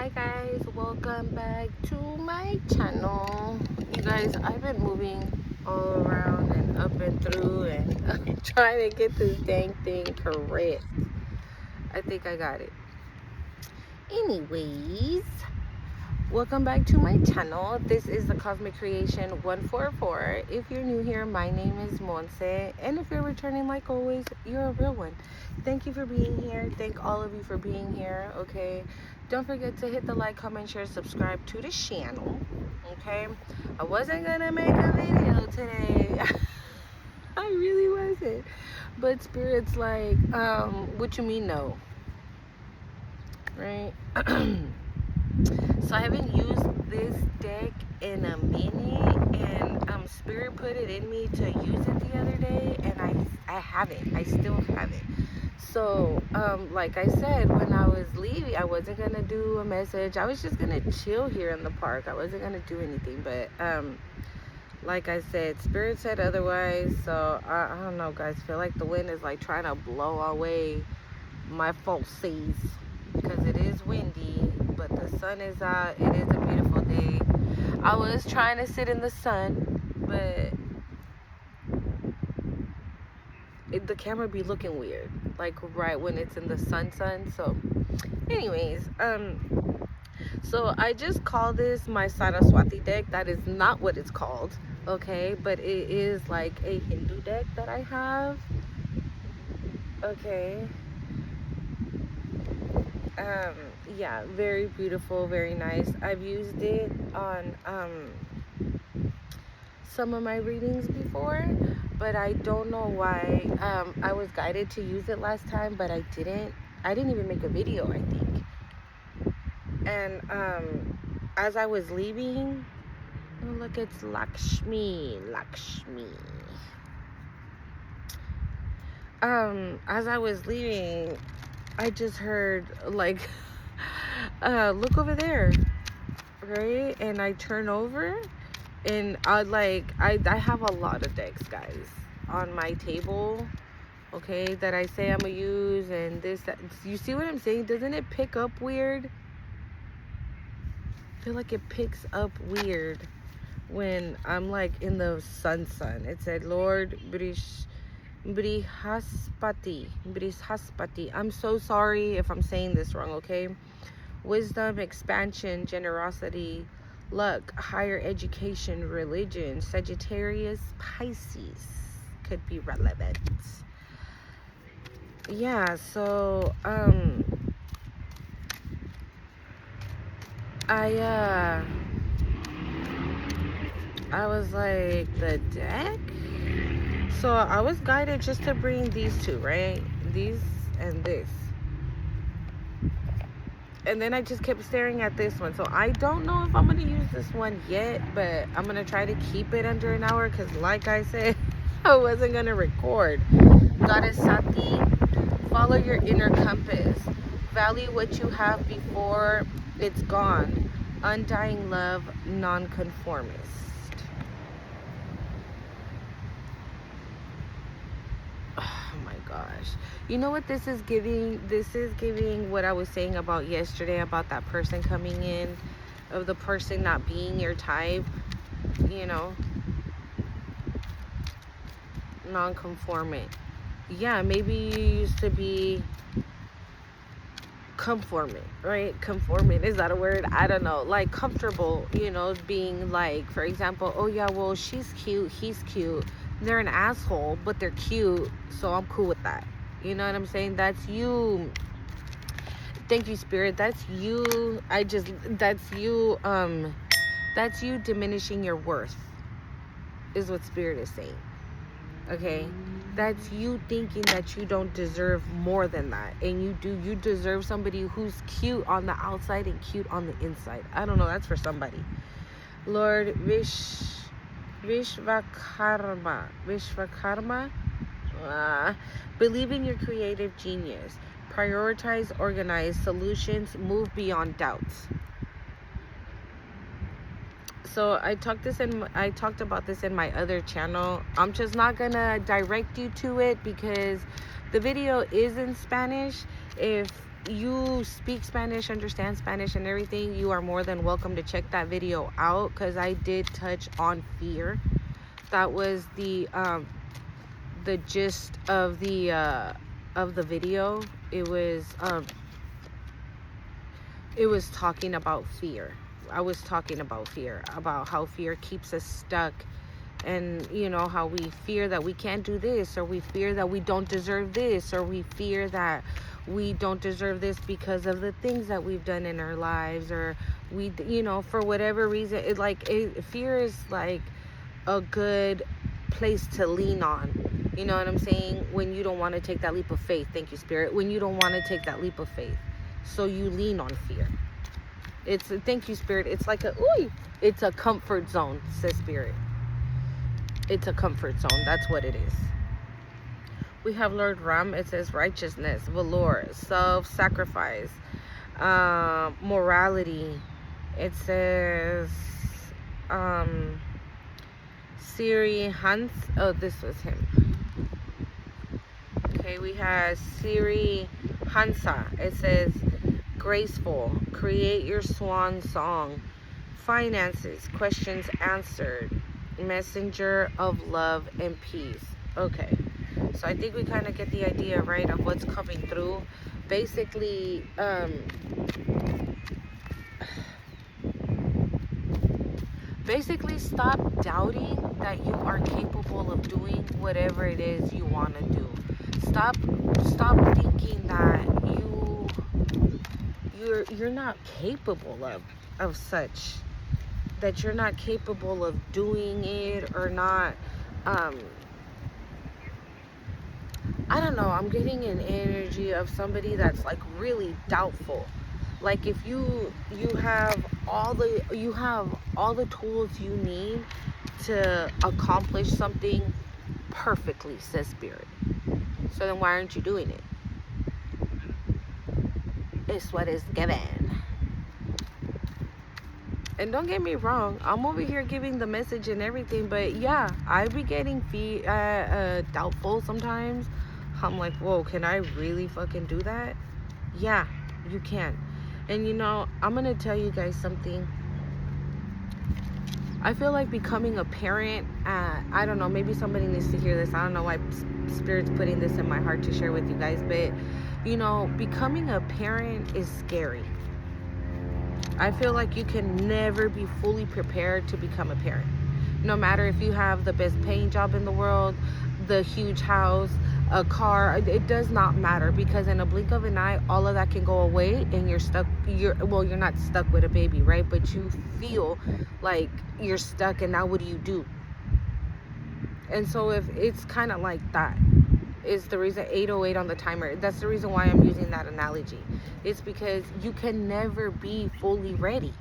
Hi guys, welcome back to my channel. You guys, I've been moving all around and up and through and I'm trying to get this dang thing correct. I think I got it. Anyways, welcome back to my channel. This is the Cosmic Creation 144. If you're new here, my name is Monse, and if you're returning, like always, you're a real one. Thank you for being here. Thank all of you for being here. Okay, don't forget to hit the like, comment, share, subscribe to the channel. Okay, I wasn't gonna make a video today. I really wasn't, but Spirit's like, what you mean no? Right? So I haven't used this deck in a minute, and Spirit put it in me to use it the other day, and I haven't. I still haven't. So like I said, when I was leaving, I wasn't gonna do a message. I was just gonna chill here in the park. I wasn't gonna do anything, but like I said, Spirit said otherwise. So I don't know, guys. I feel like the wind is like trying to blow away my falsies because it is windy, but the sun is out. It is a beautiful day. I was trying to sit in the sun, but the camera be looking weird, like right when it's in the sun. So anyways, so I just call this my Saraswati deck. That is not what it's called, okay, but it is like a Hindu deck that I have. Okay, yeah, very beautiful, very nice. I've used it on some of my readings before, but I don't know why. I was guided to use it last time, but I didn't even make a video, I think. And as I was leaving, oh look, it's Lakshmi. As I was leaving, I just heard like look over there, right? And I turn over, and I have a lot of decks, guys, on my table, okay, that I say I'm gonna use, and this, that. You see what I'm saying? Doesn't it pick up weird? I feel like it picks up weird when I'm like in the sun. It said Lord Brihaspati. I'm so sorry if I'm saying this wrong, okay? Wisdom, expansion, generosity, luck, higher education, religion, Sagittarius, Pisces could be relevant. Yeah, so I was like, the deck? So I was guided just to bring these two, right? These and this. And then I just kept staring at this one. So I don't know if I'm going to use this one yet, but I'm going to try to keep it under an hour because, like I said, I wasn't going to record. Goddess Sati, follow your inner compass. Value what you have before it's gone. Undying love, nonconformist. Oh my gosh. You know what this is giving? This is giving what I was saying about yesterday about that person coming in, of the person not being your type, you know, non-conformant. Yeah, maybe you used to be conformant, right? Conformant, is that a word? I don't know. Like comfortable, you know, being like, for example, oh yeah, well, she's cute, he's cute. They're an asshole, but they're cute, so I'm cool with that. You know what I'm saying? That's you. Thank you, Spirit. That's you. That's you diminishing your worth, is what Spirit is saying. Okay? That's you thinking that you don't deserve more than that. And you do. You deserve somebody who's cute on the outside and cute on the inside. I don't know. That's for somebody. Lord Vishvakarma. Believe in your creative genius. Prioritize, organize solutions, move beyond doubts. So I talked about this in my other channel. I'm just not gonna direct you to it because the video is in Spanish. If you speak Spanish, understand Spanish and everything, you are more than welcome to check that video out, because I did touch on fear. That was the gist of the video. It was talking about fear. I was talking about fear, about how fear keeps us stuck, and you know, how we fear that we can't do this, or we fear that we don't deserve this, or we fear that we don't deserve this because of the things that we've done in our lives, or we, you know, for whatever reason. Fear is like a good place to lean on, you know what I'm saying, when you don't want to take that leap of faith. Thank you, Spirit. When you don't want to take that leap of faith, so you lean on fear. Thank you, Spirit. It's like it's a comfort zone, says Spirit. It's a comfort zone. That's what it is. We have Lord Ram. It says righteousness, valor, self-sacrifice, morality. It says Siri Hans. Oh, this was him. Okay, we have Siri Hansa. It says graceful, create your swan song, finances, questions answered, messenger of love and peace. Okay, so I think we kind of get the idea, right, of what's coming through. Basically, stop doubting that you are capable of doing whatever it is you want to do. Stop thinking that you're not capable of such, that you're not capable of doing it, or not. I don't know, I'm getting an energy of somebody that's like really doubtful. Like if you have all the tools you need to accomplish something perfectly, says Spirit. So then why aren't you doing it? It's what is given. And don't get me wrong, I'm over here giving the message and everything, but yeah, I be getting doubtful sometimes. I'm like, whoa, can I really fucking do that? Yeah, you can. And you know, I'm gonna tell you guys something. I feel like becoming a parent, I don't know, maybe somebody needs to hear this. I don't know why Spirit's putting this in my heart to share with you guys, but you know, becoming a parent is scary. I feel like you can never be fully prepared to become a parent. No matter if you have the best paying job in the world, the huge house, a car, it does not matter, because in a blink of an eye, all of that can go away and you're stuck. You're not stuck with a baby, right? But you feel like you're stuck, and now what do you do? And so if it's kind of like that, is the reason 808 on the timer. That's the reason why I'm using that analogy. It's because you can never be fully ready,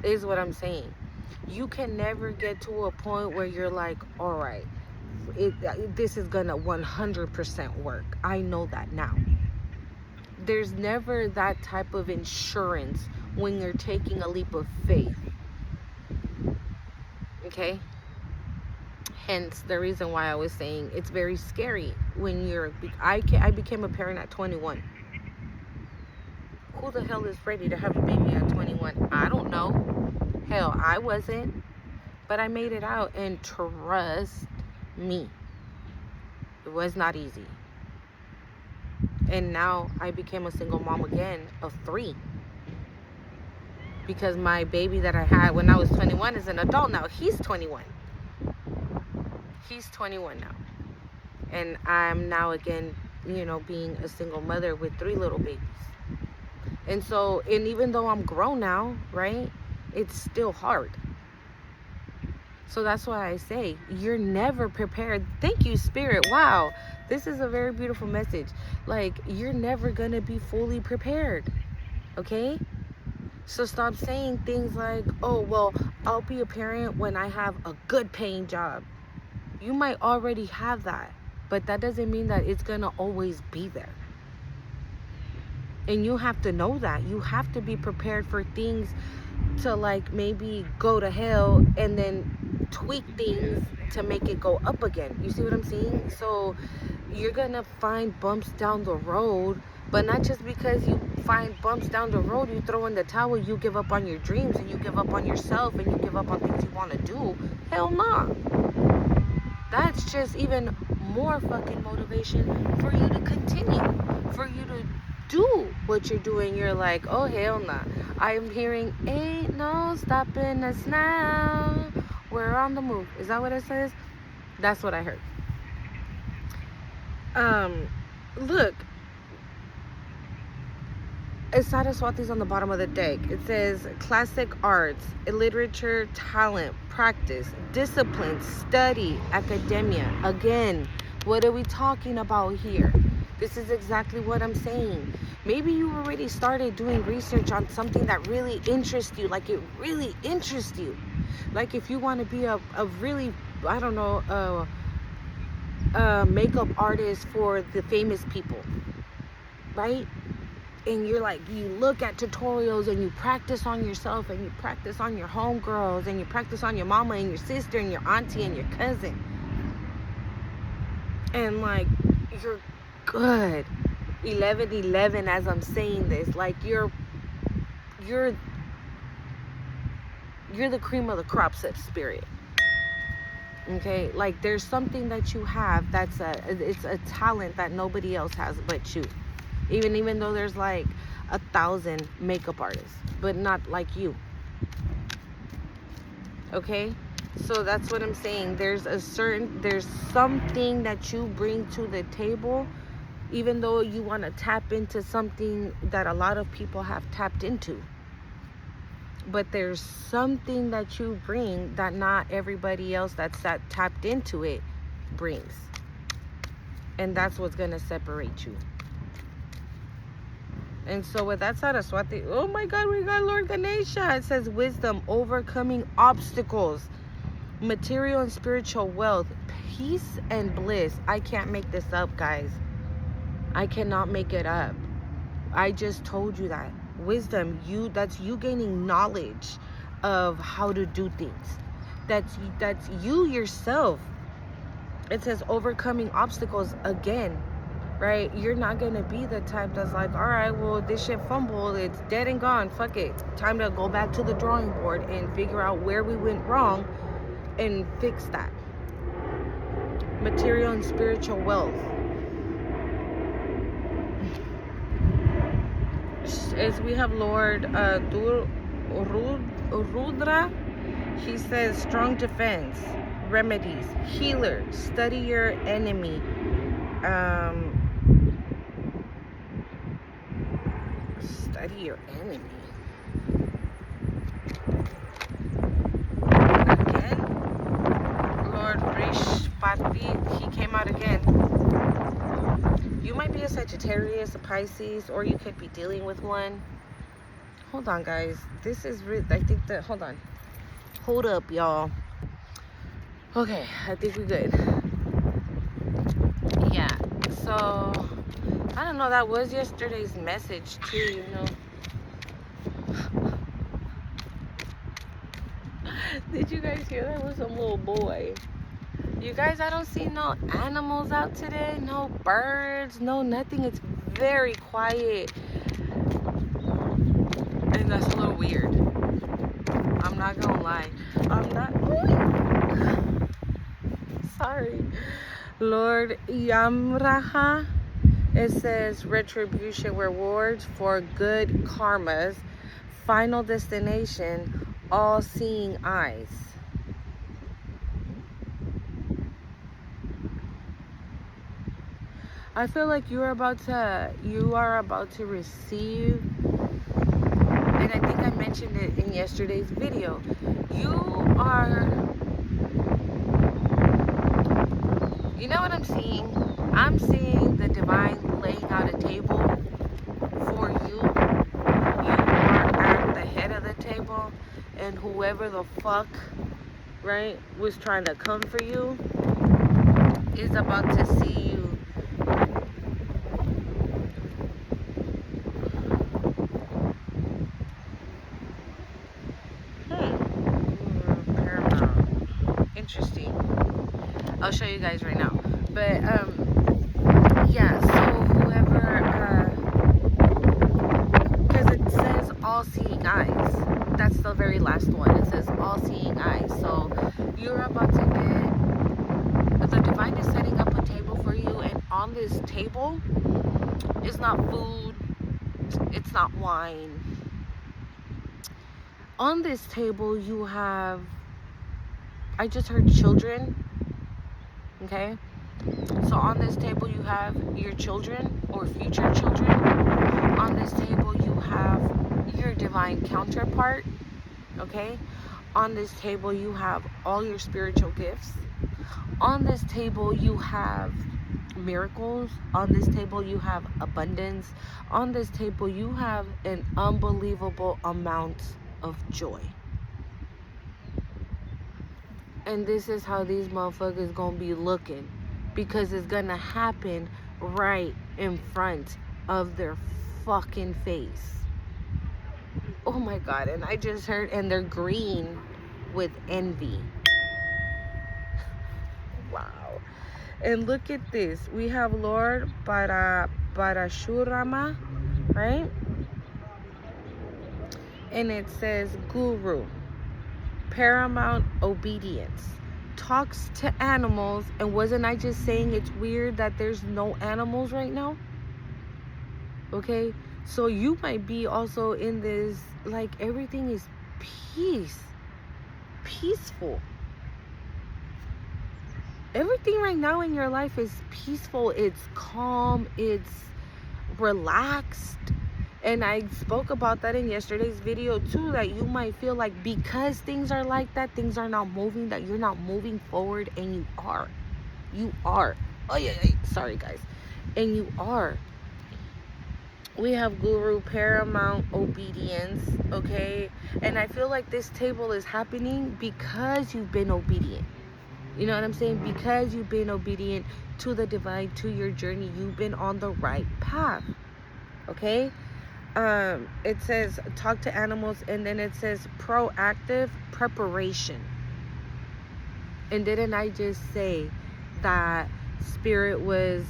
is what I'm saying. You can never get to a point where you're like, all right, this is gonna 100% work. I know that now. There's never that type of insurance when you're taking a leap of faith. Okay? Hence the reason why I was saying it's very scary when I became a parent at 21. Who the hell is ready to have a baby at 21? I don't know. Hell, I wasn't. But I made it out, and trust me, it was not easy. And now I became a single mom again of 3. Because my baby that I had when I was 21 is an adult now. He's 21. He's 21 now. And I'm now again, you know, being a single mother with 3 little babies. And so, and even though I'm grown now, right, it's still hard. So that's why I say you're never prepared. Thank you, Spirit. Wow, this is a very beautiful message. Like, you're never gonna be fully prepared, okay? So stop saying things like, oh, well, I'll be a parent when I have a good paying job. You might already have that, but that doesn't mean that it's gonna always be there. And you have to know that. You have to be prepared for things to, like, maybe go to hell and then tweak things to make it go up again. You see what I'm saying? So you're gonna find bumps down the road, But not just because you find bumps down the road, you throw in the towel, you give up on your dreams, and you give up on yourself, and you give up on things you want to do. Hell nah. That's just even more fucking motivation for you to continue, for you to do what you're doing. You're like, oh hell nah. I'm hearing ain't no stopping us now. We're on the move. Is that what it says? That's what I heard. Look, Saraswati's on the bottom of the deck. It says classic arts, literature, talent, practice, discipline, study, academia. Again, what are we talking about here? This is exactly what I'm saying. Maybe you already started doing research on something that really interests you, like it really interests you. Like if you want to be a really, I don't know, makeup artist for the famous people, right? And you're like, you look at tutorials and you practice on yourself and you practice on your homegirls and you practice on your mama and your sister and your auntie and your cousin. And like, you're good. 11-11 as I'm saying this. Like you're the cream of the crop, such spirit. Okay? Like there's something that you have it's a talent that nobody else has but you. Even though there's like 1,000 makeup artists, but not like you. Okay? So that's what I'm saying. There's something that you bring to the table, even though you want to tap into something that a lot of people have tapped into. But there's something that you bring that not everybody else that tapped into it brings. And that's what's going to separate you. And so with that Saraswati, oh my God, we got Lord Ganesha. It says wisdom, overcoming obstacles, material and spiritual wealth, peace and bliss. I can't make this up, guys. I cannot make it up. I just told you that. Wisdom, that's you gaining knowledge of how to do things. That's you yourself. It says overcoming obstacles again. Right? You're not going to be the type that's like, all right, well, this shit fumbled. It's dead and gone. Fuck it. Time to go back to the drawing board and figure out where we went wrong and fix that. Material and spiritual wealth. As we have Lord Rudra, he says strong defense, remedies, healer, study your enemy. Study your enemy. Again, Lord Rishpati, he came out again. You might be a Sagittarius, a Pisces, or you could be dealing with one. Hold on, guys. This is I think that, hold on. Hold up, y'all. Okay, I think we're good. Yeah, so I don't know, that was yesterday's message too, you know. Did you guys hear that? Was some little boy. You guys, I don't see no animals out today, no birds, no nothing. It's very quiet. And that's a little weird. I'm not gonna lie. I'm not. Sorry. Lord Yamraha. It says retribution, rewards for good karmas, final destination, all-seeing eyes. I feel like you are about to receive, and I think I mentioned it in yesterday's video. You know what I'm seeing? I'm seeing the divine laying out a table for you. You are at the head of the table, and whoever the fuck, right, was trying to come for you is about to see you. Paramount. Interesting. I'll show you guys right now. But yeah, so whoever all-seeing eyes. That's the very last one. It says all-seeing eyes. So you're about to get, the divine is setting up a table for you, and on this table is not food, it's not wine. On this table you have, I just heard children. Okay, so on this table you have your children or future children. On this table you have your divine counterpart. Okay, on this table you have all your spiritual gifts. On this table you have miracles. On this table you have abundance. On this table you have an unbelievable amount of joy. And this is how these motherfuckers gonna be looking, because it's gonna happen right in front of their fucking face. Oh my God. And I just heard, and they're green with envy. Wow. And look at this. We have Lord Parashurama, right? And it says Guru, paramount obedience, talks to animals. And wasn't I just saying it's weird that there's no animals right now? Okay, so you might be also in this, like, everything is peaceful. Everything right now in your life is peaceful. It's calm. It's relaxed. And I spoke about that in yesterday's video too, that you might feel like because things are like that, things are not moving, that you're not moving forward, and you are. Oh yeah, sorry guys. And you are. We have Guru, paramount obedience, okay? And I feel like this table is happening because you've been obedient. You know what I'm saying? Because you've been obedient to the divine, to your journey. You've been on the right path, okay? It says talk to animals, and then it says proactive preparation. And didn't I just say that Spirit was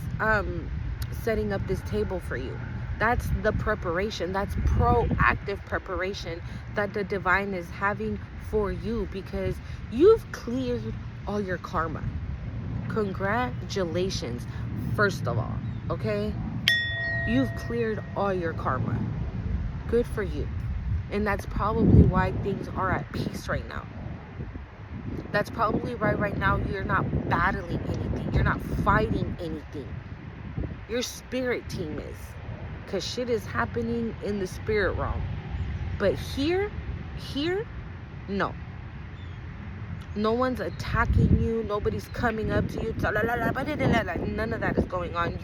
setting up this table for you? That's the preparation. That's proactive preparation that the divine is having for you, because you've cleared all your karma. Congratulations, first of all, okay? You've cleared all your karma. Good for you. And that's probably why things are at peace right now. That's probably why right now you're not battling anything. You're not fighting anything. Your spirit team is. Because shit is happening in the spirit realm. But here, no. No one's attacking you. Nobody's coming up to you. None of that is going on.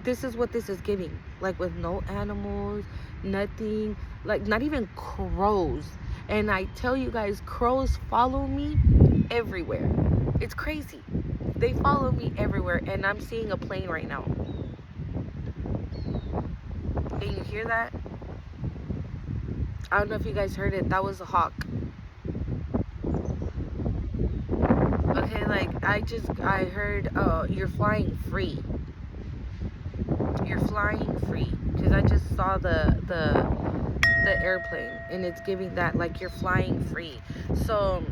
This is what this is giving. Like, with no animals, nothing. Like, not even crows. And I tell you guys, crows follow me everywhere. It's crazy. They follow me everywhere. And I'm seeing a plane right now. Can you hear that? I don't know if you guys heard it. That was a hawk. Okay, like, I heard, you're flying free. You're flying free. Because I just saw the airplane, and it's giving that, like, you're flying free. So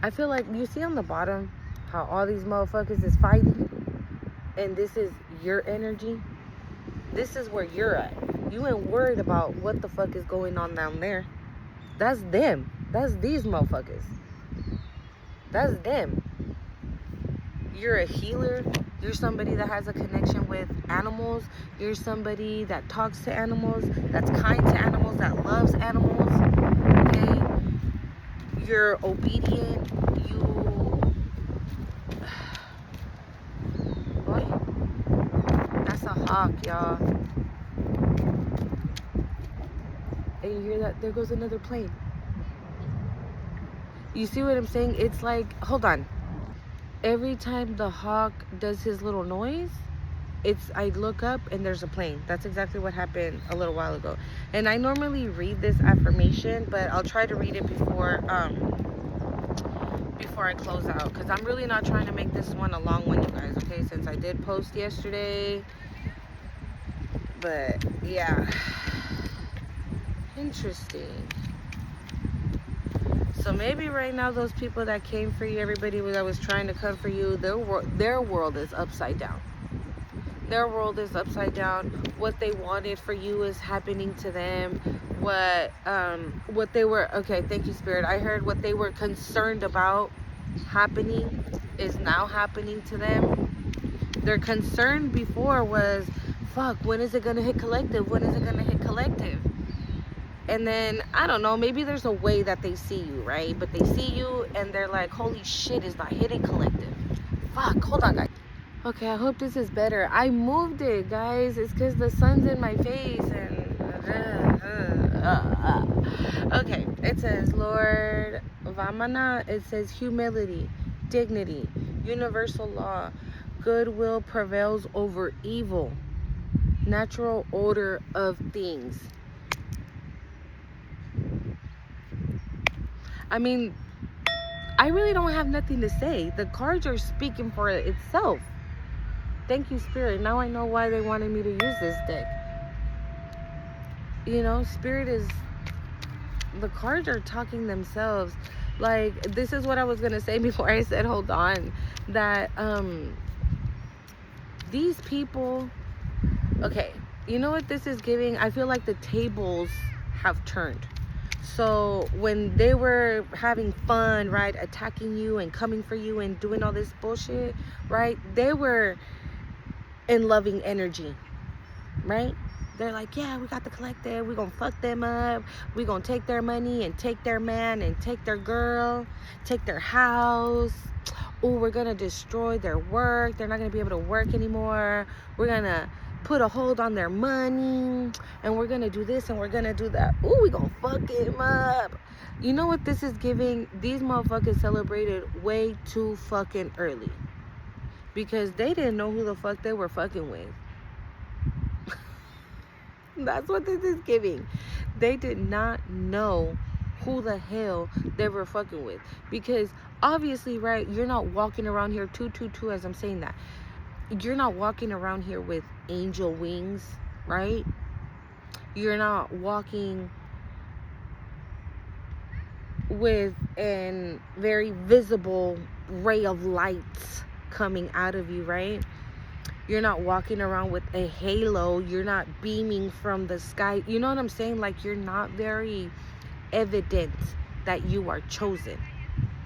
I feel like, you see on the bottom how all these motherfuckers is fighting, and this is your energy. This is where you're at. You ain't worried about what the fuck is going on down there. That's them. That's these motherfuckers. That's them. You're a healer. You're somebody that has a connection with animals. You're somebody that talks to animals, that's kind to animals, that loves animals. Okay? You're obedient. Boy, that's a hawk, y'all. And you hear that? There goes another plane. You see what I'm saying? It's like, hold on. Every time the hawk does his little noise, I look up and there's a plane. That's exactly what happened a little while ago. And I normally read this affirmation, but I'll try to read it before I close out, because I'm really not trying to make this one a long one, you guys, okay? Since I did post yesterday, But yeah, interesting. So maybe right now those people that came for you, everybody that was trying to come for you, their world is upside down. Their world is upside down. What they wanted for you is happening to them. What they were, okay, thank you, Spirit. I heard what they were concerned about happening is now happening to them. Their concern before was, fuck, when is it gonna hit collective? When is it gonna hit collective? And then I don't know, maybe there's a way that they see you, right? But they see you and they're like, holy shit, is not hitting collective. Fuck, hold on, guys. Okay, I hope this is better. I moved it, guys. It's because the sun's in my face and okay, it says Lord Vamana. It says humility, dignity, universal law, goodwill prevails over evil, natural order of things. I mean, I really don't have nothing to say. The cards are speaking for itself. Thank you, Spirit. Now I know why they wanted me to use this deck. You know, Spirit is... the cards are talking themselves. Like, this is what I was going to say before I said, hold on. That, these people... Okay, you know what this is giving? I feel like the tables have turned. So when they were having fun, right, attacking you and coming for you and doing all this bullshit, right, they were in loving energy, right? They're like, yeah, we got the collective, we're gonna fuck them up, we're gonna take their money and take their man and take their girl, take their house. Oh, we're gonna destroy their work, they're not gonna be able to work anymore, we're gonna put a hold on their money, and we're gonna do this and we're gonna do that. Oh, we gonna fuck him up. You know what this is giving? These motherfuckers celebrated way too fucking early because they didn't know who the fuck they were fucking with. That's what this is giving. They did not know who the hell they were fucking with, because obviously, right, you're not walking around here as I'm saying that, you're not walking around here with angel wings, right? You're not walking with a very visible ray of light coming out of you, right? You're not walking around with a halo. You're not beaming from the sky. You know what I'm saying? Like, you're not very evident that you are chosen,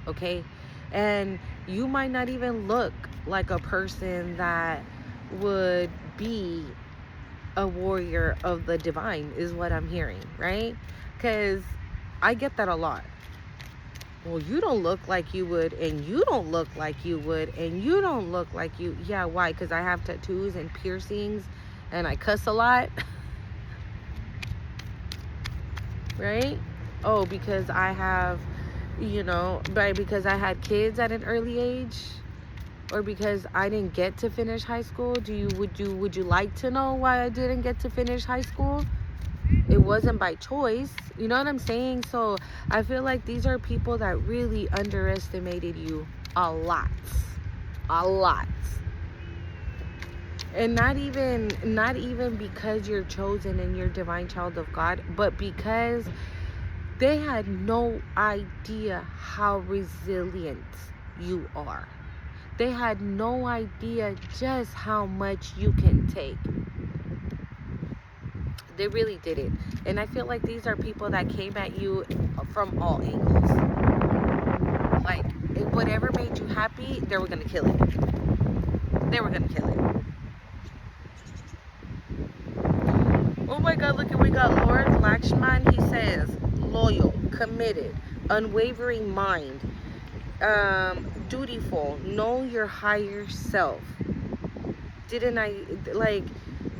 okay? And you might not even look like a person that would be a warrior of the divine, is what I'm hearing, right? Because I get that a lot. Well, you don't look like you would, and you don't look like you would, and you don't look like you. Yeah, why? Because I have tattoos and piercings and I cuss a lot. Right? Oh, because I have, you know, because I had kids at an early age, or because I didn't get to finish high school. Would you like to know why I didn't get to finish high school? It wasn't by choice. You know what I'm saying? So I feel like these are people that really underestimated you a lot. And not even because you're chosen and you're divine child of God, but because they had no idea how resilient you are. They had no idea just how much you can take. They really didn't. And I feel like these are people that came at you from all angles. Like, whatever made you happy, they were going to kill it. They were going to kill it. Oh my God, look at, we got Lord Lakshman. He says, loyal, committed, unwavering mind, dutiful, know your higher self. Didn't I, like,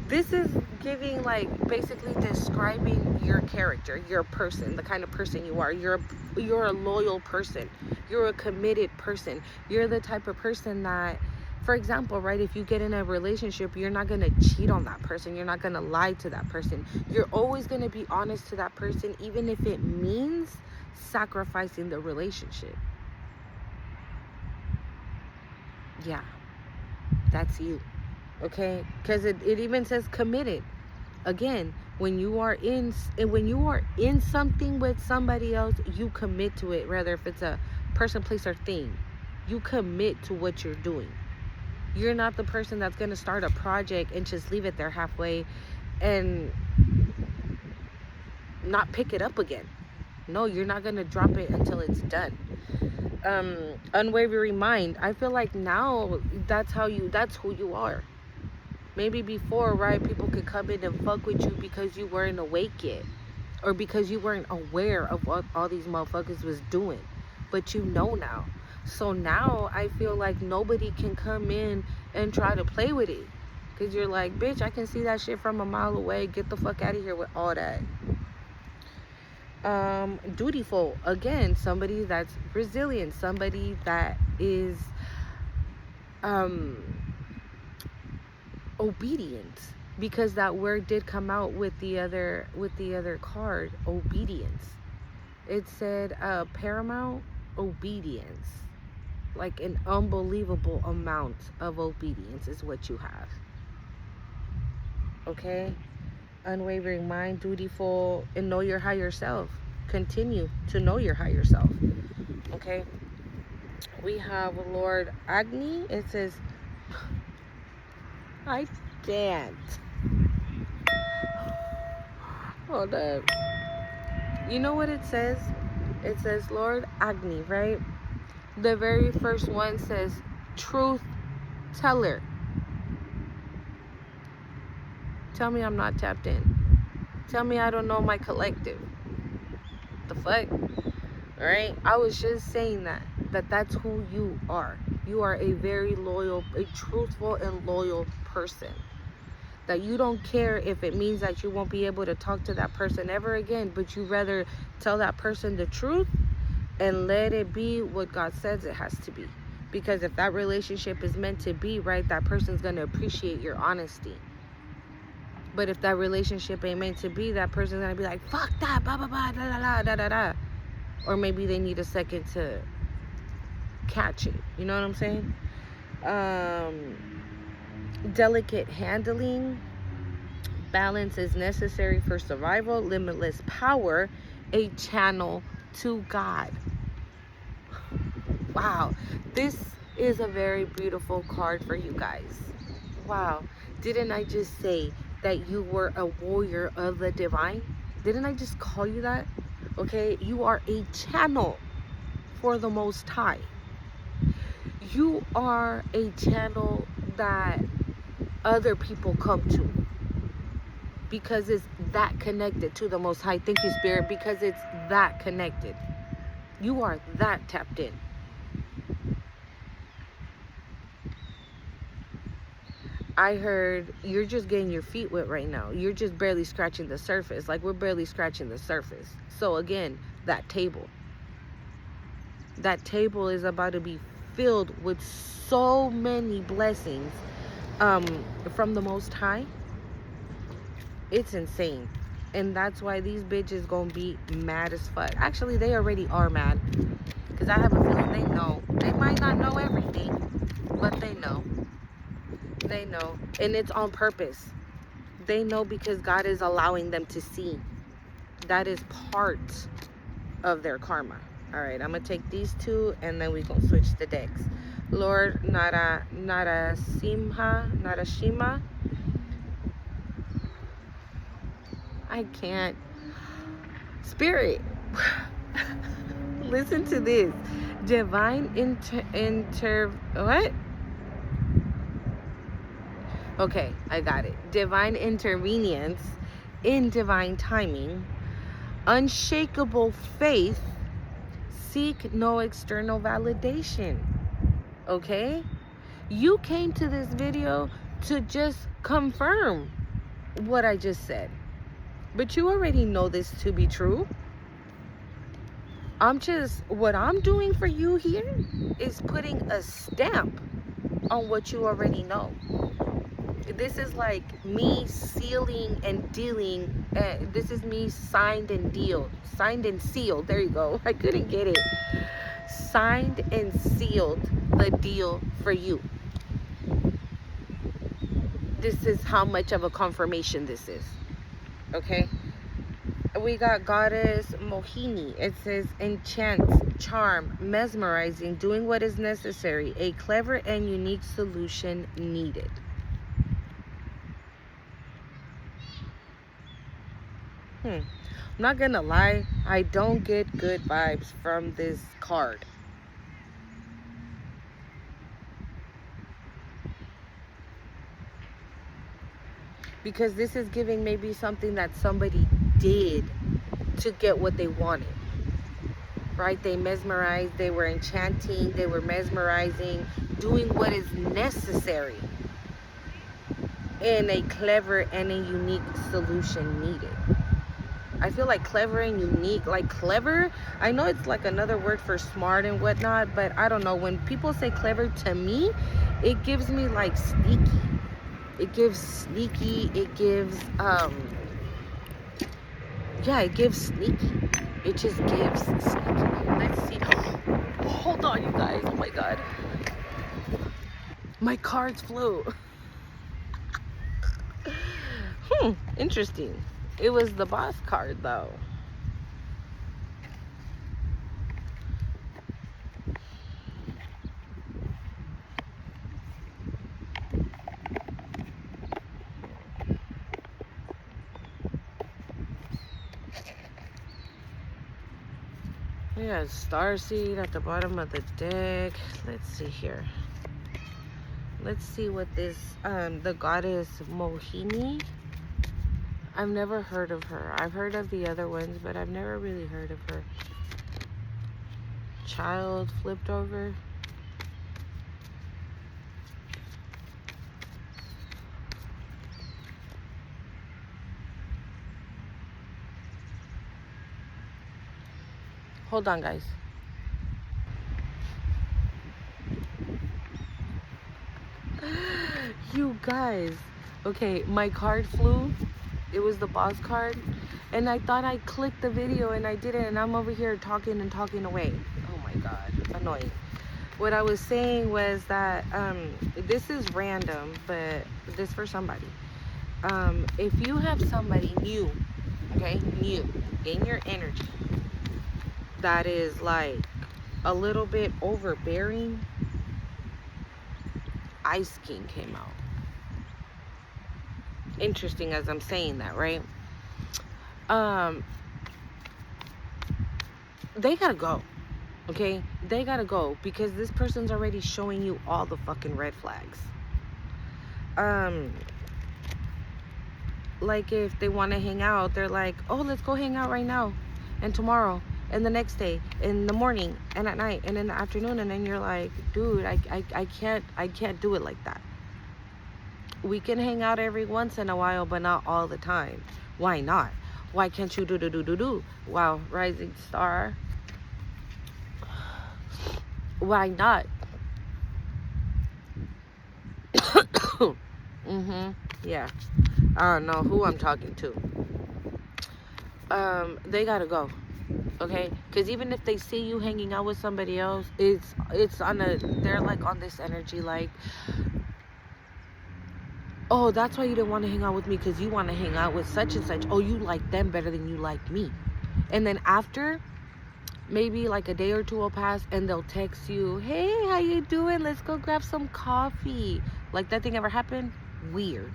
this is giving, like, basically describing your character, your person, the kind of person you are. You're a loyal person. You're a committed person. You're the type of person that, for example, right, if you get in a relationship, you're not going to cheat on that person. You're not going to lie to that person. You're always going to be honest to that person, even if it means sacrificing the relationship. Yeah, that's you. Okay, because it even says committed. Again, when you are in something with somebody else, you commit to it, whether if it's a person, place, or thing. You commit to what you're doing. You're not the person that's going to start a project and just leave it there halfway and not pick it up again. No, you're not going to drop it until it's done. Unwavering mind. I feel like now that's who you are. Maybe before, right, people could come in and fuck with you because you weren't awake yet, or because you weren't aware of what all these motherfuckers was doing, but you know now. So now I feel like nobody can come in and try to play with it, because you're like, bitch, I can see that shit from a mile away. Get the fuck out of here with all that. Dutiful. Again, somebody that's resilient, somebody that is obedient, because that word did come out with the other card, obedience. It said paramount obedience, like an unbelievable amount of obedience is what you have. Okay, unwavering mind, dutiful, and know your higher self. Continue to know your higher self. Okay, we have Lord Agni. It says, I can't. Hold up. You know what it says? It says Lord Agni, right? The very first one says truth teller. Tell me I'm not tapped in. Tell me I don't know my collective. The fuck? Alright? I was just saying that's who you are. You are a very loyal, a truthful and loyal person. That you don't care if it means that you won't be able to talk to that person ever again, but you rather tell that person the truth and let it be what God says it has to be. Because if that relationship is meant to be, right, that person's going to appreciate your honesty. But if that relationship ain't meant to be, that person's going to be like, fuck that, blah, blah, blah, da, da, da, da, da. Or maybe they need a second to catch it. You know what I'm saying? Delicate handling. Balance is necessary for survival. Limitless power. A channel to God. Wow. This is a very beautiful card for you guys. Wow. Didn't I just say that you were a warrior of the divine? Didn't I just call you that? Okay, you are a channel for the Most High. You are a channel that other people come to, because it's that connected to the Most High. Thank you, Spirit, because it's that connected. You are that tapped in. I heard you're just getting your feet wet right now. You're just barely scratching the surface. Like, we're barely scratching the surface. So again, that table is about to be filled with so many blessings from the Most High. It's insane. And that's why these bitches gonna be mad as fuck. Actually, they already are mad, because I have a feeling they know. They might not know everything, but they know. They know, and it's on purpose. They know because God is allowing them to see. That is part of their karma. All right, I'm gonna take these two, and then we gonna switch the decks. Lord Narashima. I can't. Spirit, listen to this. Divine what? Okay, I got it. Divine intervenience in divine timing. Unshakable faith. Seek no external validation. Okay? You came to this video to just confirm what I just said. But you already know this to be true. What I'm doing for you here is putting a stamp on what you already know. This is like me sealing and dealing. This is me signed and sealed. There you go. I couldn't get it. Signed and sealed the deal for you. This is how much of a confirmation this is. Okay, we got goddess Mohini. It says enchant, charm, mesmerizing, doing what is necessary, a clever and unique solution needed. I'm not gonna lie, I don't get good vibes from this card. Because this is giving maybe something that somebody did to get what they wanted. Right? They mesmerized, they were enchanting, they were mesmerizing, doing what is necessary, and a clever and a unique solution needed. I feel like clever and unique, like clever, I know it's like another word for smart and whatnot, but I don't know. When people say clever, to me, it gives me like sneaky. It gives sneaky, it gives, yeah, it gives sneaky. It just gives sneaky. Let's see. Hold on, you guys. Oh my God. My cards flew. Interesting. It was the boss card, though. We got Starseed at the bottom of the deck. Let's see here. Let's see what this, the goddess Mohini. I've never heard of her. I've heard of the other ones, but I've never really heard of her. Child flipped over. Hold on, guys. You guys. Okay, my card flew. It was the boss card. And I thought I clicked the video and I didn't. And I'm over here talking and talking away. Oh my God. Annoying. What I was saying was that this is random, but this for somebody. If you have somebody new, okay, new in your energy that is like a little bit overbearing, Ice King came out. Interesting as I'm saying that, right? They gotta go. Okay, they gotta go because this person's already showing you all the fucking red flags. Like if they want to hang out, they're like, oh, let's go hang out right now and tomorrow and the next day, in the morning and at night and in the afternoon. And then you're like, dude, I can't do it like that. We can hang out every once in a while, but not all the time. Why not? Why can't you do? Wow, rising star. Why not? Yeah. I don't know who I'm talking to. They gotta go. Okay? Because even if they see you hanging out with somebody else, it's on a, they're like on this energy like, oh, that's why you didn't want to hang out with me, because you want to hang out with such and such. Oh, you like them better than you like me. And then after, maybe like a day or two will pass and they'll text you, hey, how you doing? Let's go grab some coffee. Like that thing ever happened? Weird.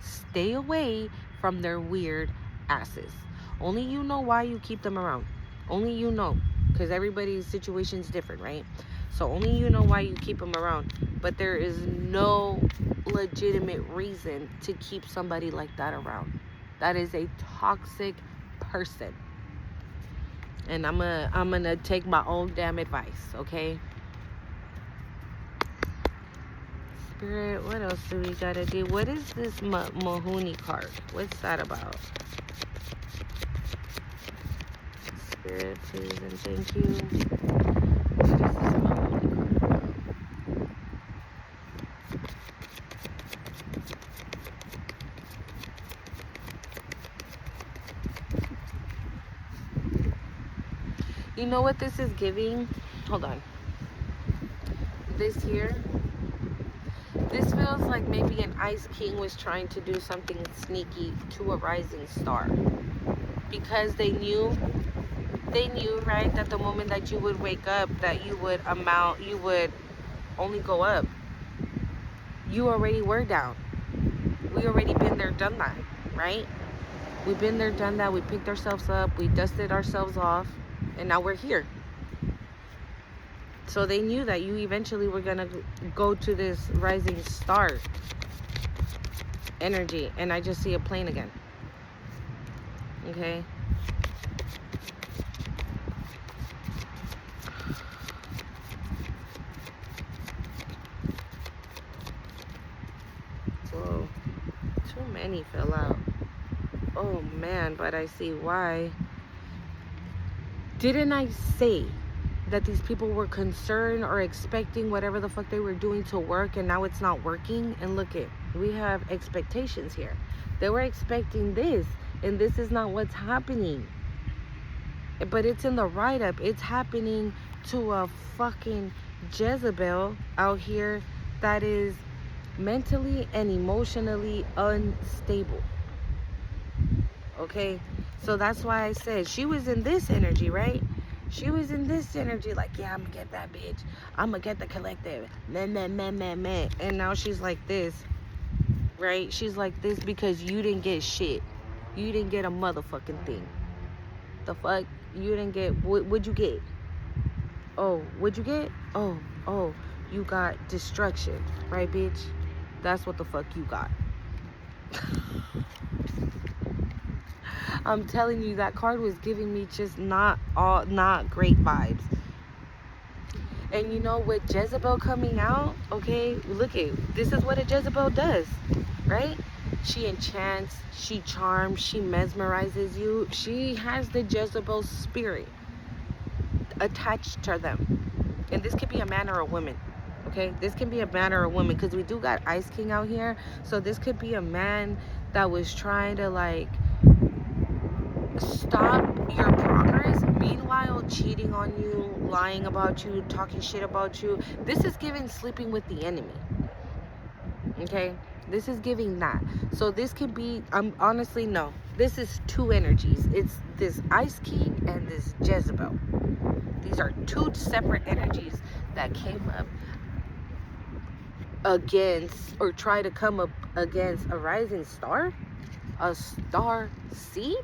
Stay away from their weird asses. Only you know why you keep them around. Only you know. Because everybody's situation is different, right? So only you know why you keep them around. But there is no legitimate reason to keep somebody like that around. That is a toxic person. And I'm gonna take my own damn advice, okay? Spirit, what else do we gotta do? What is this Mahoney card? What's that about? Spirit, please and thank you. What is this Mahoney card about? You know what this is giving? Hold on. This here This feels like maybe an Ice King was trying to do something sneaky to a rising star. Because they knew, right, that the moment that you would wake up, that you would only go up. You already were down. We already been there, done that, right? We've been there, done that. We picked ourselves up. We dusted ourselves off. And now we're here. So they knew that you eventually were going to go to this rising star energy. And I just see a plane again. Okay? Whoa. Too many fell out. Oh, man. But I see why. Didn't I say that these people were concerned or expecting whatever the fuck they were doing to work, and now it's not working? And look it, we have expectations here. They were expecting this, and this is not what's happening. But it's in the write-up. It's happening to a fucking Jezebel out here that is mentally and emotionally unstable. Okay? So that's why I said she was in this energy, right? She was in this energy like, yeah, I'm gonna get that bitch. I'm gonna get the collective. Man. And now she's like this, right? She's like this because you didn't get shit. You didn't get a motherfucking thing. The fuck? You didn't get, what'd you get? Oh, what'd you get? Oh, you got destruction, right, bitch? That's what the fuck you got. I'm telling you, that card was giving me just not great vibes. And you know, with Jezebel coming out, okay, look at, this is what a Jezebel does, right? She enchants, she charms, she mesmerizes you. She has the Jezebel spirit attached to them. And this could be a man or a woman, okay? This can be a man or a woman, because we do got Ice King out here. So this could be a man that was trying to, like, stop your progress, meanwhile cheating on you, lying about you, talking shit about you. This is giving sleeping with the enemy, okay? This is giving that. So this could be, honestly, no, this is two energies. It's this Ice King and this Jezebel. These are two separate energies that came up against, or try to come up against, a rising star, a star seed,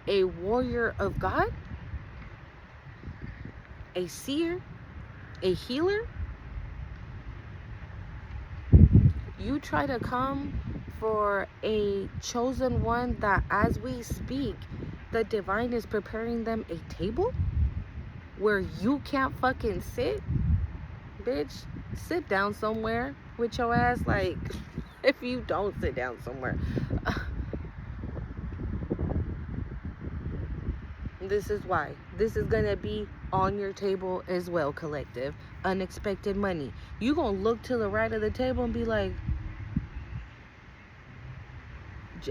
a warrior of God, a seer, a healer. You try to come for a chosen one that, as we speak, the divine is preparing them a table where you can't fucking sit. Bitch, sit down somewhere with your ass. Like, if you don't sit down somewhere. This is why. This is going to be on your table as well, collective. Unexpected money. You going to look to the right of the table and be like,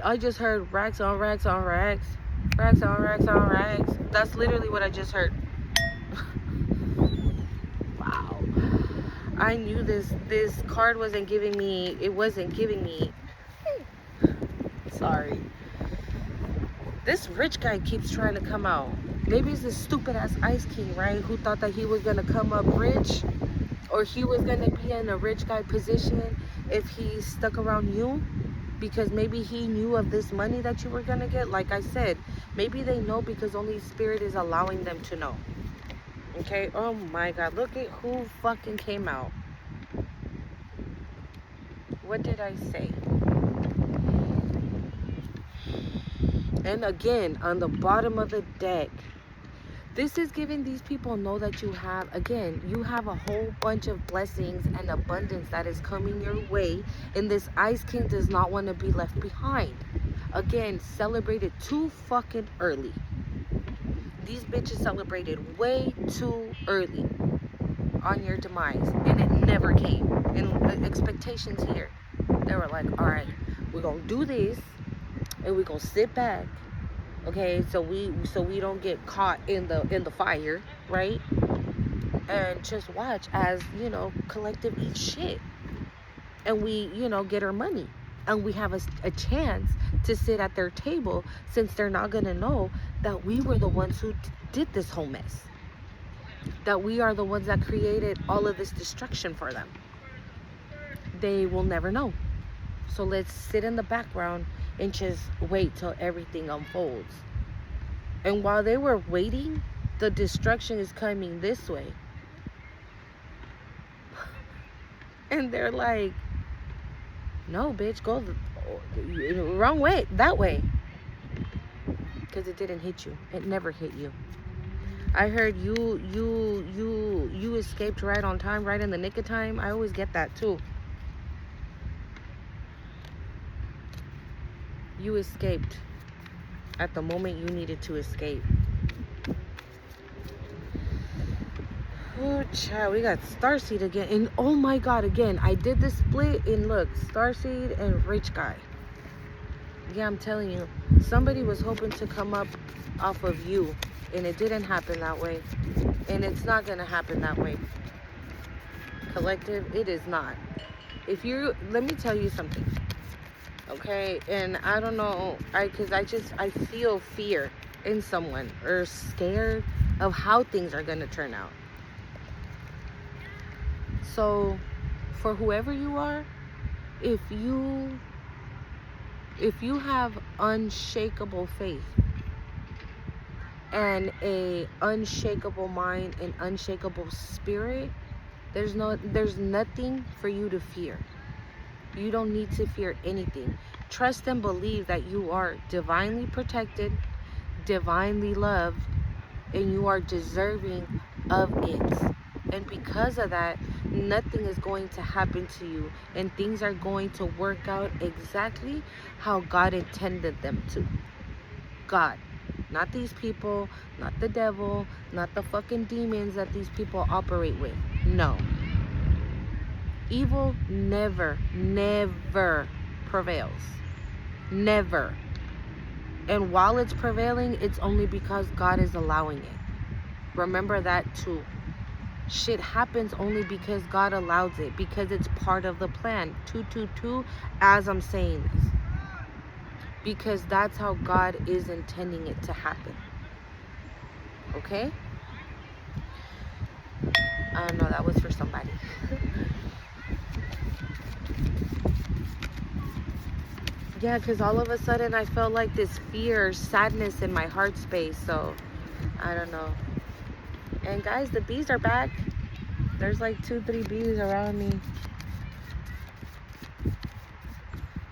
I just heard racks on racks on racks. Racks on racks on racks. That's literally what I just heard. Wow. I knew this card wasn't giving me, it wasn't giving me, sorry. This rich guy keeps trying to come out. Maybe it's this stupid ass Ice King, right? Who thought that he was gonna come up rich, or he was gonna be in a rich guy position if he stuck around you, because maybe he knew of this money that you were gonna get. Like I said, maybe they know because only Spirit is allowing them to know. Okay? Oh my God, look at who fucking came out. What did I say? And again, on the bottom of the deck, this is giving these people know that you have, again, you have a whole bunch of blessings and abundance that is coming your way. And this Ice King does not want to be left behind. Again, celebrated too fucking early. These bitches celebrated way too early on your demise. And it never came. And the expectations here, they were like, all right, we're going to do this. And we're gonna sit back, okay, so we don't get caught in the fire, right? And just watch as, you know, collective eat shit. and we, get our money, and we have a chance to sit at their table, since they're not going to know that we were the ones who did this whole mess, that we are the ones that created all of this destruction for them. They will never know. So let's sit in the background and just wait till everything unfolds. And while they were waiting, the destruction is coming this way. And they're like, no, bitch, go the wrong way, that way. Because it didn't hit you. It never hit you. I heard you escaped right on time, right in the nick of time. I always get that too. You escaped at the moment you needed to escape. Oh, child, we got Starseed again. And oh my God, again, I did this split in, look, Starseed and Rich Guy. Yeah, I'm telling you, somebody was hoping to come up off of you, and it didn't happen that way. And it's not going to happen that way. Collective, it is not. Let me tell you something. Okay, and I don't know, because I feel fear in someone, or scared of how things are going to turn out. So for whoever you are, if you have unshakable faith and a unshakable mind and unshakable spirit, there's nothing for you to fear. You don't need to fear anything. Trust and believe that you are divinely protected, divinely loved, and you are deserving of it. And because of that, nothing is going to happen to you, and things are going to work out exactly how God intended them to. God. Not these people, not the devil, not the fucking demons that these people operate with. No. Evil never prevails. Never. And while it's prevailing, it's only because God is allowing it. Remember that too. Shit happens only because God allows it, because it's part of the plan. 222, as I'm saying this. Because that's how God is intending it to happen. Okay? I don't know, that was for somebody. Yeah, because all of a sudden I felt like this fear, sadness in my heart space. So, I don't know. And guys, the bees are back. There's like 2-3 bees around me.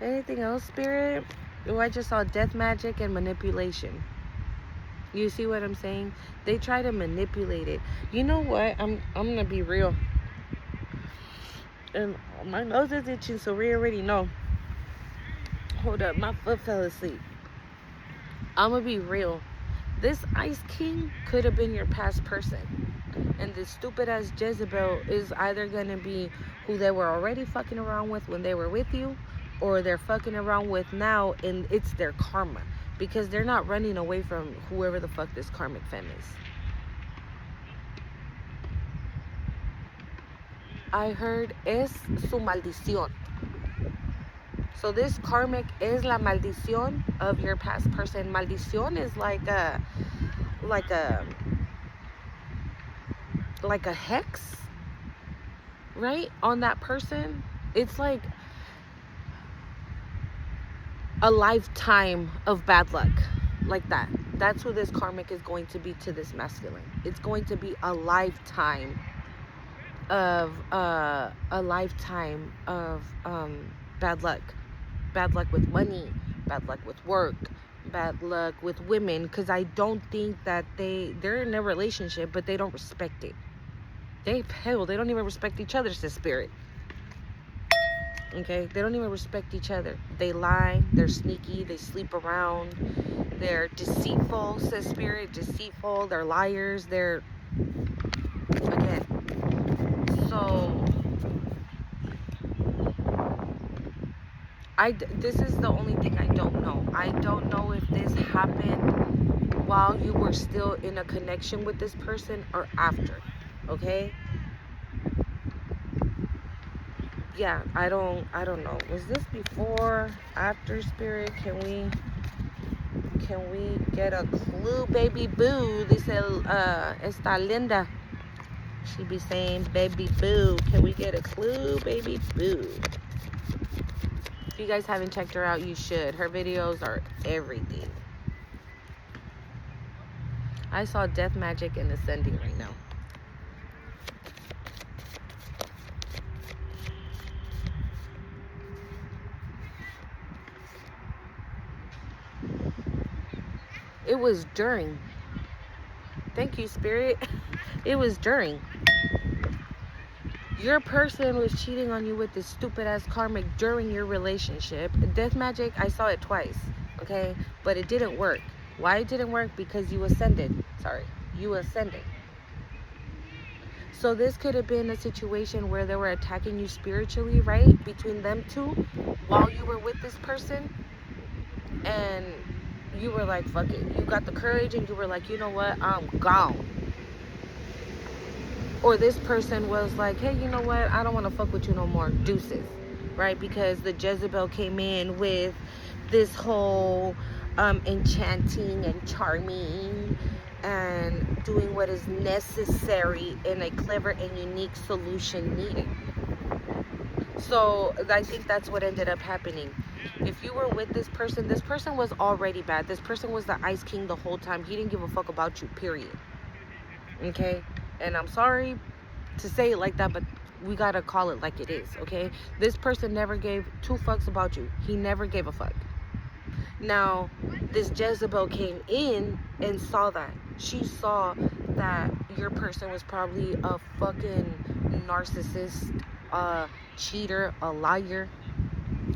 Anything else, Spirit? Oh, I just saw death magic and manipulation. You see what I'm saying? They try to manipulate it. You know what? I'm gonna be real. And my nose is itching, so we already know. Hold up, my foot fell asleep. I'm gonna be real. This Ice King could have been your past person. And this stupid ass Jezebel is either gonna be who they were already fucking around with when they were with you, or they're fucking around with now, and it's their karma. Because they're not running away from whoever the fuck this karmic femme is. I heard es su maldición. So this karmic is la maldición of your past person. Maldición is like a hex, right? On that person. It's like a lifetime of bad luck, like that. That's who this karmic is going to be to this masculine. It's going to be a lifetime of bad luck. Bad luck with money, bad luck with work, bad luck with women, because I don't think that they're in a relationship, but they don't respect it. They don't even respect each other, says Spirit. Okay, they don't even respect each other. They lie, they're sneaky, they sleep around, they're deceitful, says Spirit. Deceitful, they're liars, they're, again, so this is the only thing I don't know. I don't know if this happened while you were still in a connection with this person or after. Okay? yeah, I don't know. Was this before, after, spirit? Can we get a clue, baby boo? They said está linda. She be saying baby boo. Can we get a clue, baby boo? If you guys haven't checked her out, you should. Her videos are everything. I saw Death Magic and Ascending right now. It was during. Thank you, Spirit. It was during. Your person was cheating on you with this stupid ass karmic during your relationship. Death Magic, I saw it twice, okay? But it didn't work. Why it didn't work? Because you ascended. Sorry, you ascended. So this could have been a situation where they were attacking you spiritually, right? Between them two, while you were with this person. And you were like, fuck it. You got the courage and you were like, you know what? I'm gone. Or this person was like, hey, you know what? I don't want to fuck with you no more. Deuces. Right? Because the Jezebel came in with this whole enchanting and charming and doing what is necessary in a clever and unique solution needed. So I think that's what ended up happening. If you were with this person was already bad. This person was the Ice King the whole time. He didn't give a fuck about you, period. Okay? And I'm sorry to say it like that, but we gotta call it like it is, okay? This person never gave two fucks about you. He never gave a fuck. Now, this Jezebel came in and saw that. She saw that your person was probably a fucking narcissist, a cheater, a liar,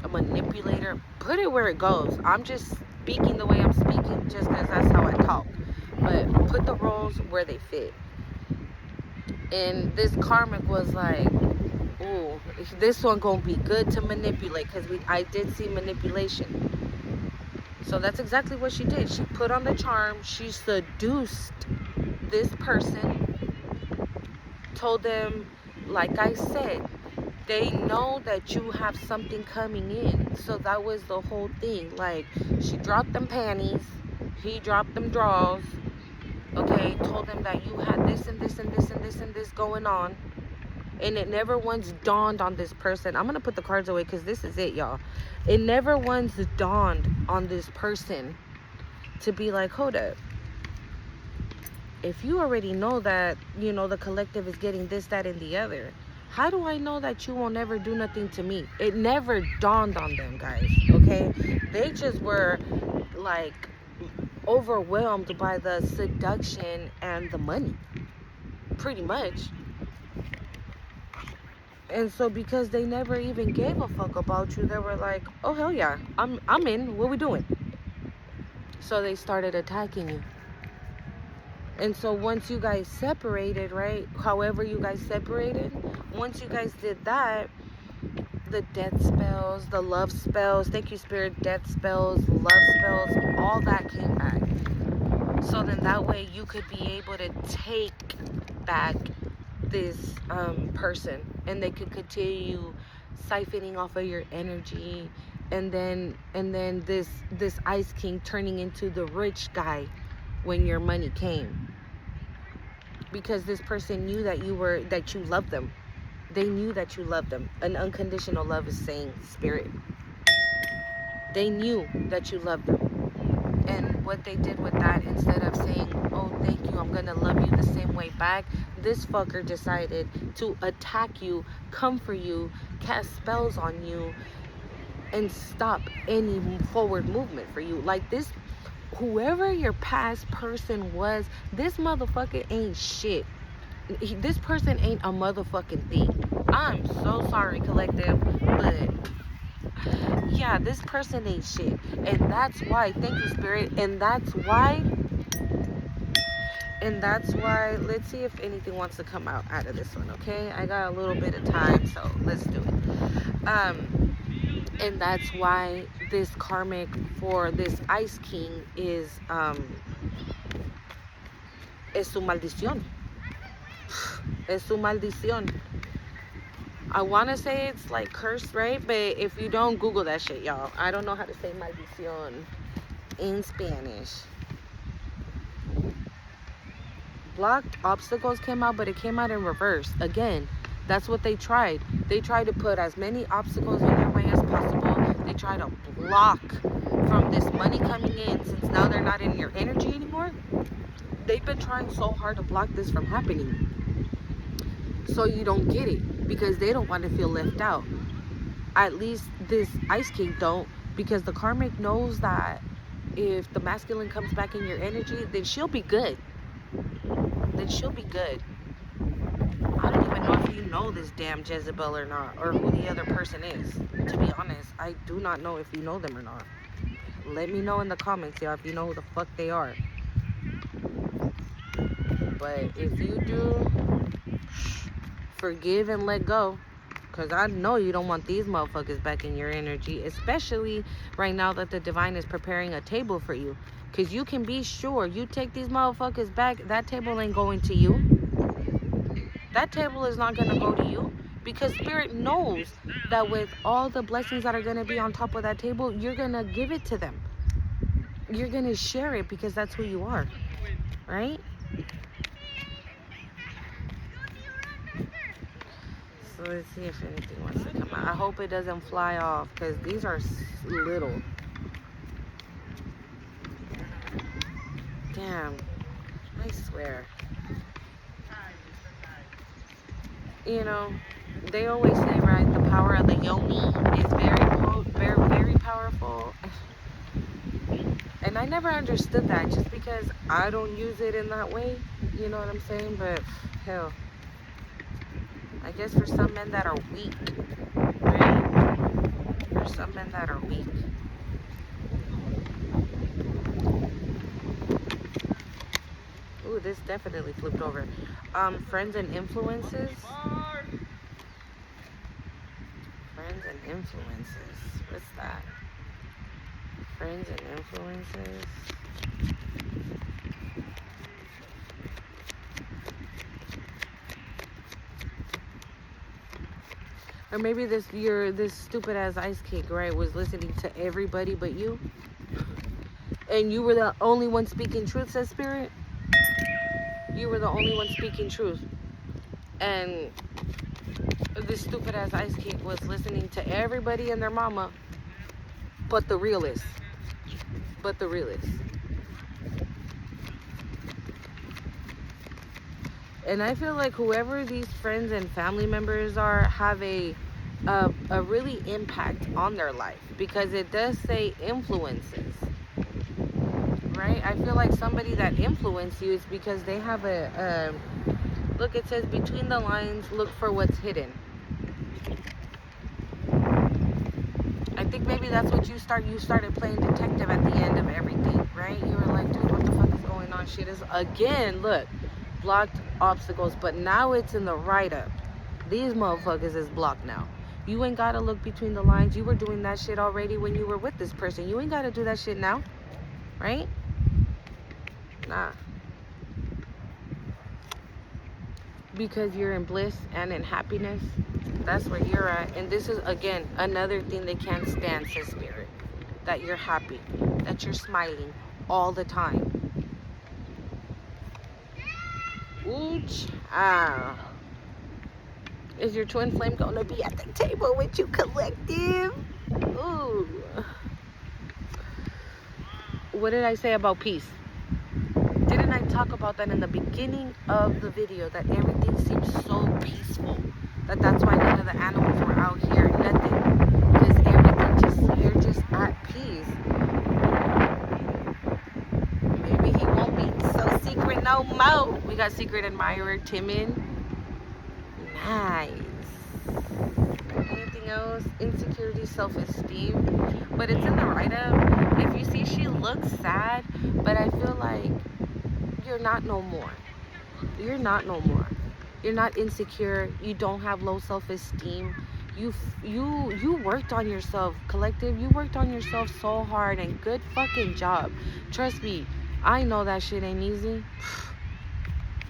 a manipulator. Put it where it goes. I'm just speaking the way I'm speaking just because that's how I talk. But put the roles where they fit. And this karmic was like, ooh, this one gonna be good to manipulate, because I did see manipulation. So that's exactly what she did. She put on the charm. She seduced this person. Told them, like I said, they know that you have something coming in. So that was the whole thing. Like, she dropped them panties. He dropped them drawers. Okay, told them that you had this and this and this and this and this going on. And it never once dawned on this person. I'm going to put the cards away because this is it, y'all. It never once dawned on this person to be like, hold up. If you already know that, you know, the collective is getting this, that, and the other, how do I know that you will never do nothing to me? It never dawned on them, guys, okay? They just were, like, overwhelmed by the seduction and the money, pretty much. And so because they never even gave a fuck about you, they were like, oh hell yeah, I'm in, what we doing? So they started attacking you. And so once you guys separated, right, however you guys separated, once you guys did that, the death spells, the love spells, thank you, Spirit, death spells, love spells, all that came back. So then that way you could be able to take back this person, and they could continue siphoning off of your energy, and then this Ice King turning into the rich guy when your money came, because this person knew that you loved them. They knew that you loved them. An unconditional love is saying, Spirit. They knew that you loved them. And what they did with that, instead of saying, oh, thank you, I'm gonna love you the same way back, this fucker decided to attack you, come for you, cast spells on you, and stop any forward movement for you. Like, this, whoever your past person was, this motherfucker ain't shit. This person ain't a motherfucking thing. I'm so sorry, collective, but yeah, this person ain't shit. And that's why, thank you, Spirit, and that's why, let's see if anything wants to come out of this one, okay? I got a little bit of time, so let's do it. And that's why this karmic for this Ice King is su maldición. Es su maldición. I want to say it's like cursed, right? But if you don't, Google that shit, y'all. I don't know how to say maldición in Spanish. Blocked obstacles came out, but it came out in reverse. Again, that's what they tried. They tried to put as many obstacles in your way as possible. They try to block from this money coming in, since now they're not in your energy anymore. They've been trying so hard to block this from happening, so you don't get it, because they don't want to feel left out. At least this Ice King don't, because the karmic knows that if the masculine comes back in your energy, then she'll be good. Then she'll be good. I don't even know if you know this damn Jezebel or not, or who the other person is. To be honest, I do not know if you know them or not. Let me know in the comments, y'all, if you know who the fuck they are. But if you do, forgive and let go. Because I know you don't want these motherfuckers back in your energy. Especially right now that the divine is preparing a table for you. Because you can be sure, you take these motherfuckers back, that table ain't going to you. That table is not going to go to you. Because Spirit knows that with all the blessings that are going to be on top of that table, you're going to give it to them. You're going to share it, because that's who you are. Right? So let's see if anything wants to come out. I hope it doesn't fly off, because these are little. Damn. I swear. You know, they always say, right, the power of the yoni is very powerful. And I never understood that, just because I don't use it in that way. You know what I'm saying? But hell, I guess for some men that are weak, right? For some men that are weak. Ooh, this definitely flipped over. Friends and influences. Friends and influences. What's that? Friends and influences. Or maybe this stupid ass ice cake, right, was listening to everybody but you. And you were the only one speaking truth, says Spirit. You were the only one speaking truth. And this stupid ass ice cake was listening to everybody and their mama but the realist. But the realist. And I feel like whoever these friends and family members are have a really impact on their life, because it does say influences. Right? I feel like somebody that influenced you is because they have look, it says between the lines, look for what's hidden. I think maybe that's what you started playing detective at the end of everything, right? You were like, dude, what the fuck is going on? Shit is, again, look, blocked obstacles, but now it's in the write-up. These motherfuckers is blocked now. You ain't gotta look between the lines. You were doing that shit already when you were with this person. You ain't gotta do that shit now, right? Nah. Because you're in bliss and in happiness. That's where you're at. And this is, again, another thing they can't stand, says Spirit. That you're happy. That you're smiling all the time. Ooch. Ah. Is your twin flame going to be at the table with you, collective? Ooh. What did I say about peace? Didn't I talk about that in the beginning of the video? That everything seems so peaceful. That's why none of the animals were out here. Nothing. Because everything you're just at peace. Maybe he won't be so secret no more. We got secret admirer, timid. Nice. Anything else? Insecurity, self-esteem. But it's in the write-up. If you see, she looks sad, but I feel like you're not no more. You're not no more. You're not insecure. You don't have low self-esteem. You worked on yourself, collective. You worked on yourself so hard, and good fucking job. Trust me, I know that shit ain't easy.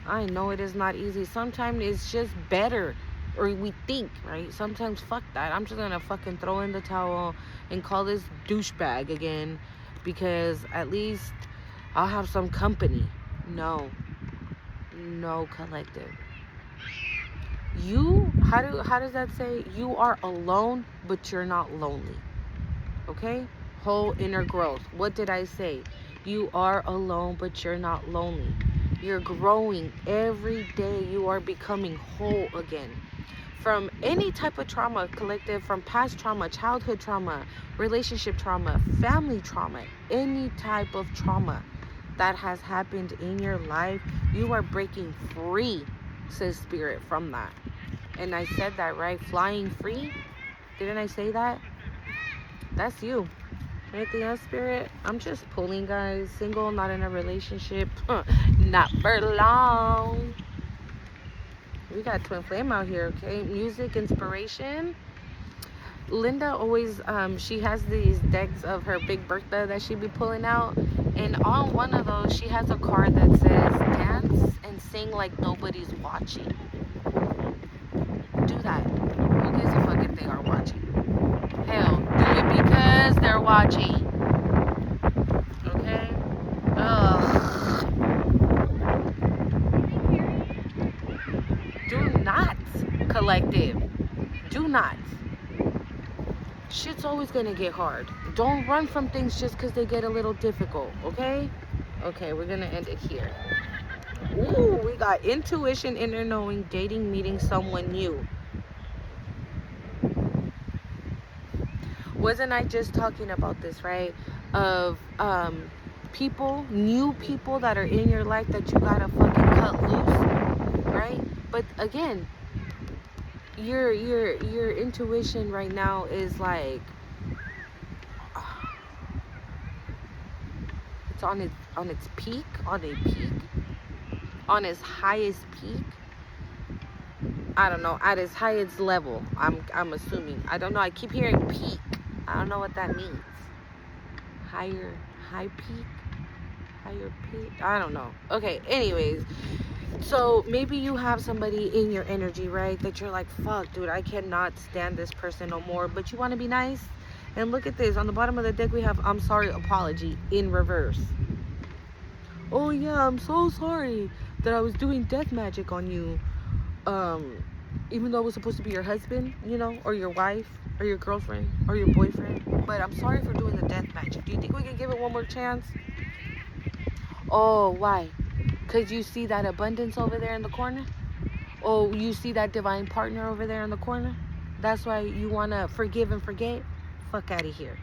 I know it is not easy. Sometimes it's just better or we think, right? Sometimes, fuck that. I'm just gonna fucking throw in the towel and call this douchebag again because at least I'll have some company. No, no, collective. How does that say? You are alone, but you're not lonely. Okay? Whole inner growth. What did I say? You are alone, but you're not lonely. You're growing every day. You are becoming whole again. From any type of trauma, collective, from past trauma, childhood trauma, relationship trauma, family trauma, any type of trauma that has happened in your life, you are breaking free, says Spirit, from that. And I said that, right? Flying free. Didn't I say that? That's you. Anything else, Spirit? I'm just pulling, guys. Single, not in a relationship. Not for long. We got Twin Flame out here, okay? Music, inspiration. Linda always, she has these decks of her Big Bertha that she be pulling out. And on one of those, she has a card that says, dance and sing like nobody's watching. Do that. Who gives a fuck if they are watching? Hell, do it because they're watching. Okay? Ugh. Do not, collective. Do not. Shit's always gonna get hard. Don't run from things just because they get a little difficult, okay? Okay, we're gonna end it here. Ooh, we got intuition, inner knowing, dating, meeting someone new. Wasn't I just talking about this, right? Of people, new people that are in your life that you gotta fucking cut loose, right? But again, your intuition right now is like it's on its peak, on its highest peak. I don't know, at its highest level. I'm assuming. I don't know. I keep hearing peak. I don't know what that means. High peak, higher peak. I don't know. Okay. Anyways, so maybe you have somebody in your energy, right? That you're like, fuck, dude, I cannot stand this person no more. But you want to be nice. And look at this. On the bottom of the deck, we have I'm sorry, apology in reverse. Oh yeah, I'm so sorry that I was doing death magic on you. Even though it was supposed to be your husband, you know, or your wife, or your girlfriend, or your boyfriend. But I'm sorry for doing the death magic. Do you think we can give it one more chance? Oh, why? Because you see that abundance over there in the corner? Oh, you see that divine partner over there in the corner? That's why you want to forgive and forget? Fuck out of here.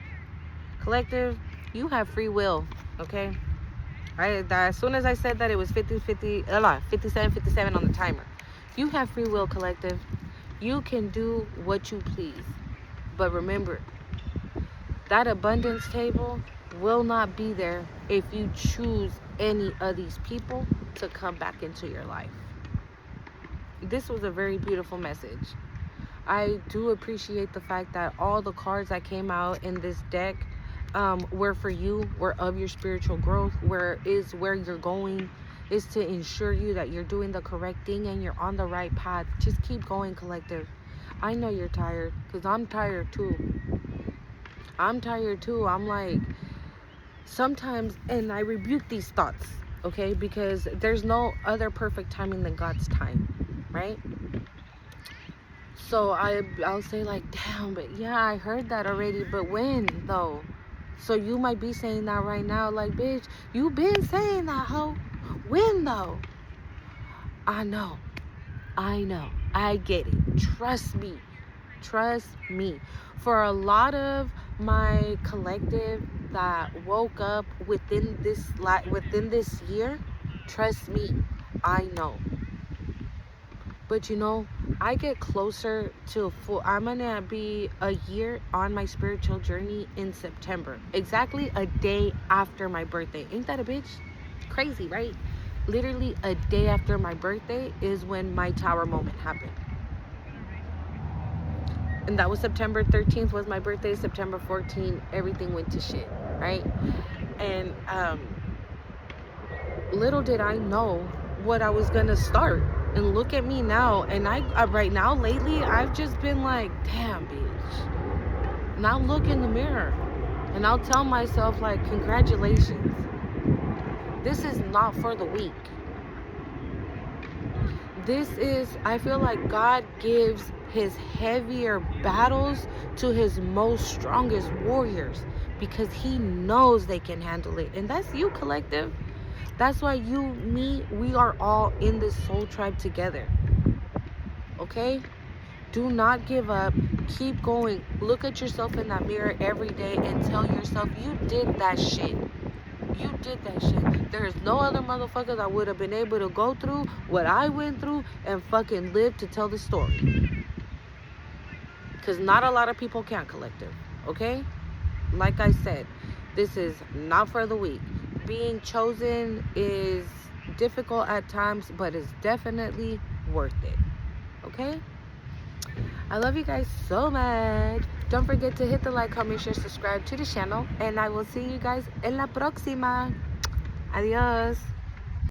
Collective, you have free will, okay? As soon as I said that, it was 57 on the timer. You have free will, collective. You can do what you please. But remember, that abundance table will not be there if you choose any of these people to come back into your life. This was a very beautiful message. I do appreciate the fact that all the cards that came out in this deck were for you, were of your spiritual growth, where you're going, is to ensure you that you're doing the correct thing and you're on the right path. Just keep going, collective. I know you're tired, because I'm tired too. I'm like, sometimes, and I rebuke these thoughts, okay? Because there's no other perfect timing than God's time, right? So I'll say like, damn, but yeah, I heard that already, but when though? So you might be saying that right now, like, bitch, you been saying that, hoe. When though? I know, I get it. Trust me. For a lot of my collective that woke up within this year, trust me, I know. But you know, I get closer to I'm gonna be a year on my spiritual journey in September, exactly a day after my birthday. Ain't that a bitch? Crazy, right? Literally a day after my birthday is when my tower moment happened. And that was September 13th was my birthday. September 14th, everything went to shit, right? And little did I know what I was gonna start. And look at me now. And right now, lately, I've just been like, damn, bitch. Now look in the mirror. And I'll tell myself, like, congratulations. This is not for the weak. I feel like God gives his heavier battles to his most strongest warriors because he knows they can handle it. And that's you, collective. That's why you, me, we are all in this soul tribe together. Okay? Do not give up. Keep going. Look at yourself in that mirror every day and tell yourself you did that shit. You did that shit. There is no other motherfucker that would have been able to go through what I went through and fucking live to tell the story. Because not a lot of people can, collective. Okay? Like I said, this is not for the weak. Being chosen is difficult at times, but it's definitely worth it. Okay? I love you guys so much. Don't forget to hit the like, comment, share, subscribe to the channel. And I will see you guys en la próxima. Adios.